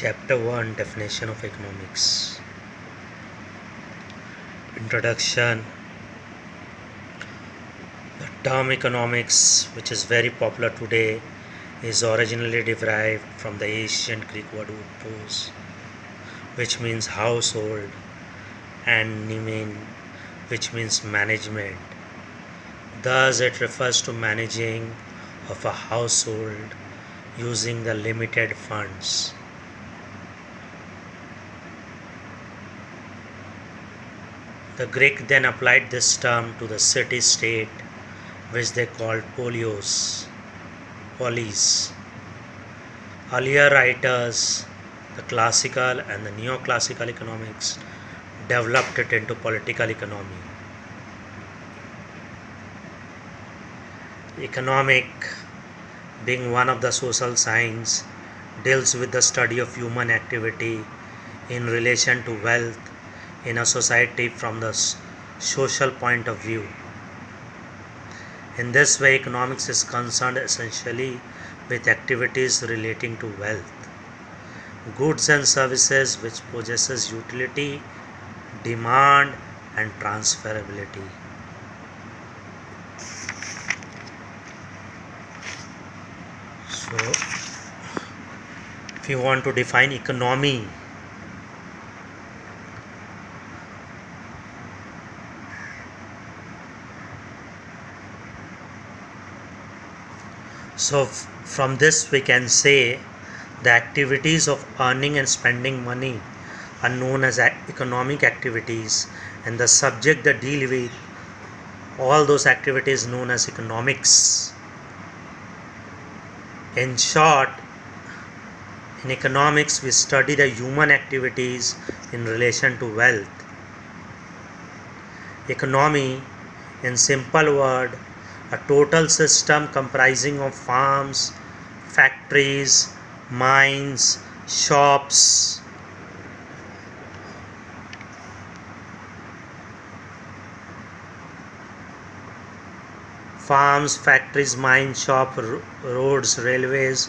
Chapter 1, Definition of Economics. Introduction. The term economics, which is very popular today, is originally derived from the ancient Greek word upos, which means household, and nemein, which means management. Thus, it refers to managing of a household using the limited funds. The Greek then applied this term to the city-state, which they called polis. Earlier writers, the classical and the neoclassical economics, developed it into political economy. Economic, being one of the social science, deals with the study of human activity in relation to wealth in a society from the social point of view. In this way, economics is concerned essentially with activities relating to wealth, goods and services which possesses utility, demand and transferability. So, if you want to define economy, so from this we can say the activities of earning and spending money are known as economic activities, and the subject that deal with all those activities known as economics. In short, in economics we study the human activities in relation to wealth. Economy, in simple word, a total system comprising of farms, factories, mines, shops, roads, railways,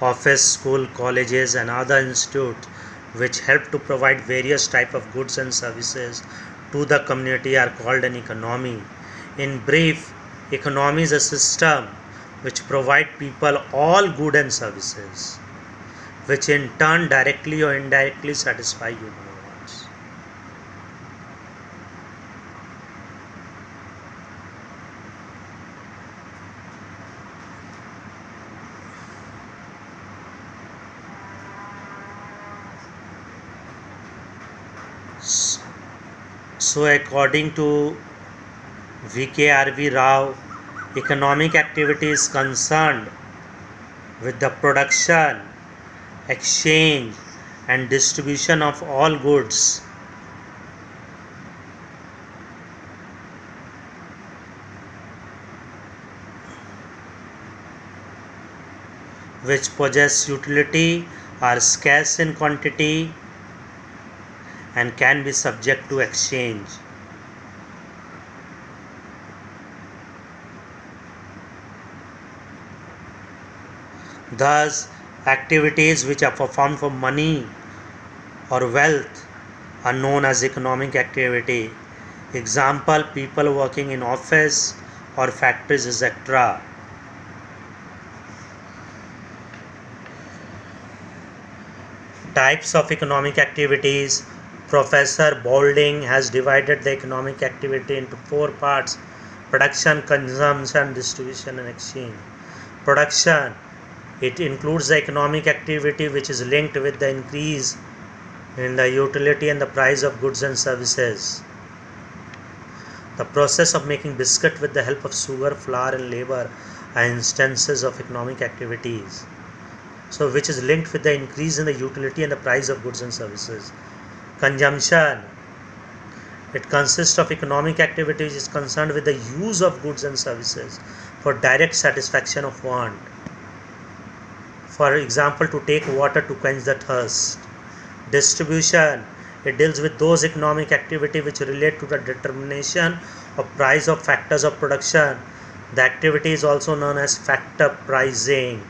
office, school, colleges and other institutes which help to provide various type of goods and services to the community are called an economy. In brief, economy is a system which provide people all goods and services, which in turn directly or indirectly satisfy human wants. So according to V.K.R.V. Rao, economic activity is concerned with the production, exchange and distribution of all goods, which possess utility, are scarce in quantity and can be subject to exchange. Thus, activities which are performed for money or wealth are known as economic activity. Example, people working in office or factories, etc. Types of economic activities. Professor Boulding has divided the economic activity into 4 parts: production, consumption, distribution and exchange. Production, it includes the economic activity which is linked with the increase in the utility and the price of goods and services. The process of making biscuit with the help of sugar, flour and labor are instances of economic activities, so which is linked with the increase in the utility and the price of goods and services. Consumption, it consists of economic activity which is concerned with the use of goods and services for direct satisfaction of want. For example, to take water to quench the thirst. Distribution, it deals with those economic activity which relate to the determination of price of factors of production. The activity is also known as factor pricing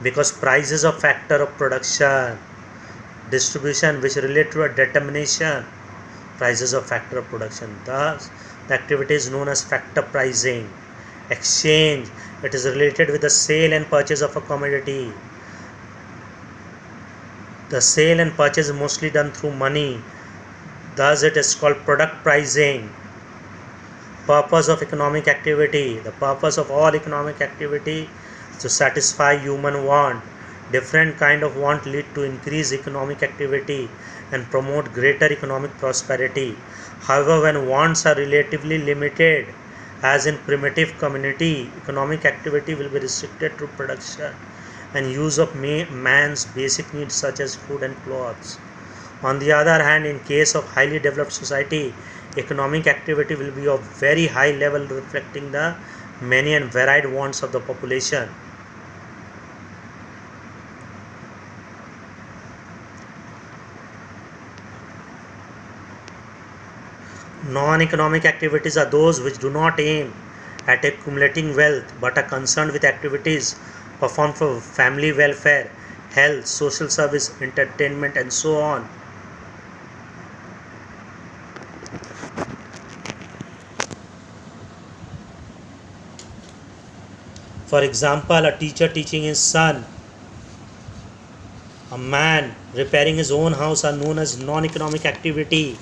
because price is a factor of production. distribution, which relate to a determination prices of factor of production. Thus, the activity is known as factor pricing. Exchange, it is related with the sale and purchase of a commodity. The sale and purchase is mostly done through money. Thus, it is called product pricing. Purpose of economic activity. The purpose of all economic activity is to satisfy human want. Different kind of want lead to increased economic activity and promote greater economic prosperity. However, when wants are relatively limited, as in primitive community, economic activity will be restricted to production and use of man's basic needs such as food and clothes. On the other hand, in case of highly developed society, economic activity will be of very high level, reflecting the many and varied wants of the population. Non-economic activities are those which do not aim at accumulating wealth but are concerned with activities performed for family welfare, health, social service, entertainment, and so on. For example, a teacher teaching his son, a man repairing his own house are known as non-economic activity.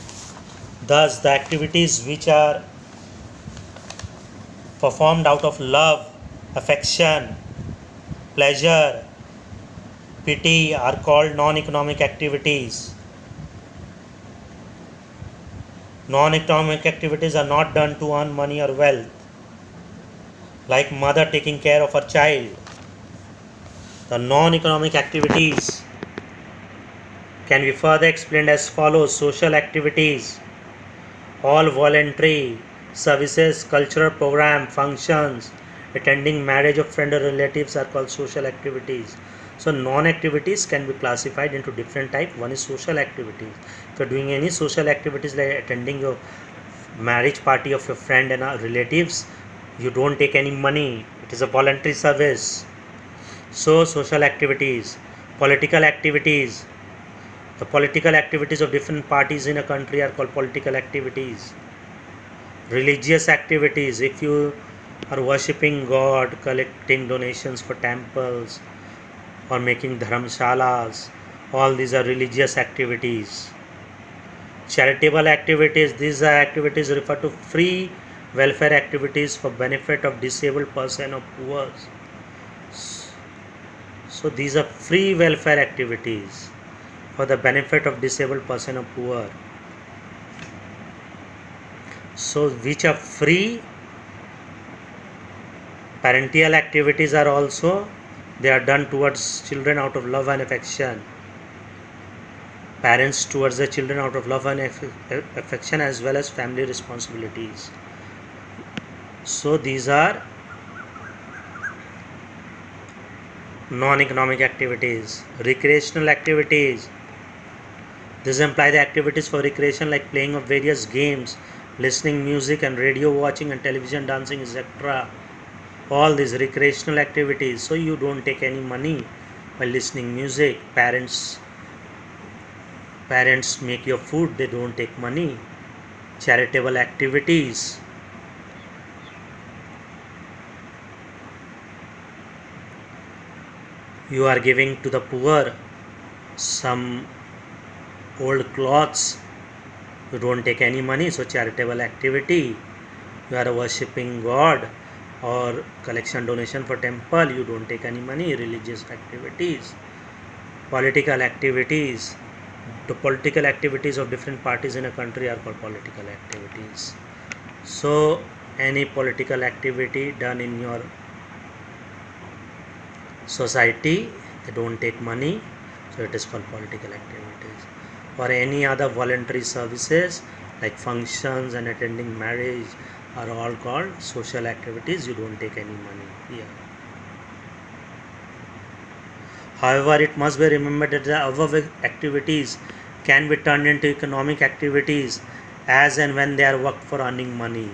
Thus, the activities which are performed out of love, affection, pleasure, pity are called non-economic activities. Non-economic activities are not done to earn money or wealth, like mother taking care of her child. The non-economic activities can be further explained as follows. Social activities, all voluntary services, cultural program, functions, attending marriage of friend or relatives are called social activities. So non-activities can be classified into different types. One is social activities. If you are doing any social activities like attending your marriage party of your friend and relatives, you don't take any money. It is a voluntary service. So social activities. Political activities. The political activities of different parties in a country are called political activities. Religious activities, if you are worshipping God, collecting donations for temples or making dharmshalas, all these are religious activities. Charitable activities, these are activities referred to free welfare activities for benefit of disabled person or poor. So these are free welfare activities for the benefit of disabled person or poor. So which are free. Parental activities are also, they are done towards children out of love and affection. Parents towards the children out of love and affection, as well as family responsibilities. So these are non-economic activities. Recreational activities, this imply the activities for recreation like playing of various games, listening music and radio watching and television dancing, etc. All these recreational activities. So you don't take any money while listening music. Parents make your food, they don't take money. Charitable activities, you are giving to the poor some old clothes, you don't take any money, so charitable activity. You are worshipping God or collection donation for temple, you don't take any money. Religious activities. Political activities, the political activities of different parties in a country are called political activities. So any political activity done in your society, they don't take money, so it is called political activities. Or any other voluntary services like functions and attending marriage are all called social activities. You don't take any money here. However, it must be remembered that the above activities can be turned into economic activities as and when they are worked for earning money.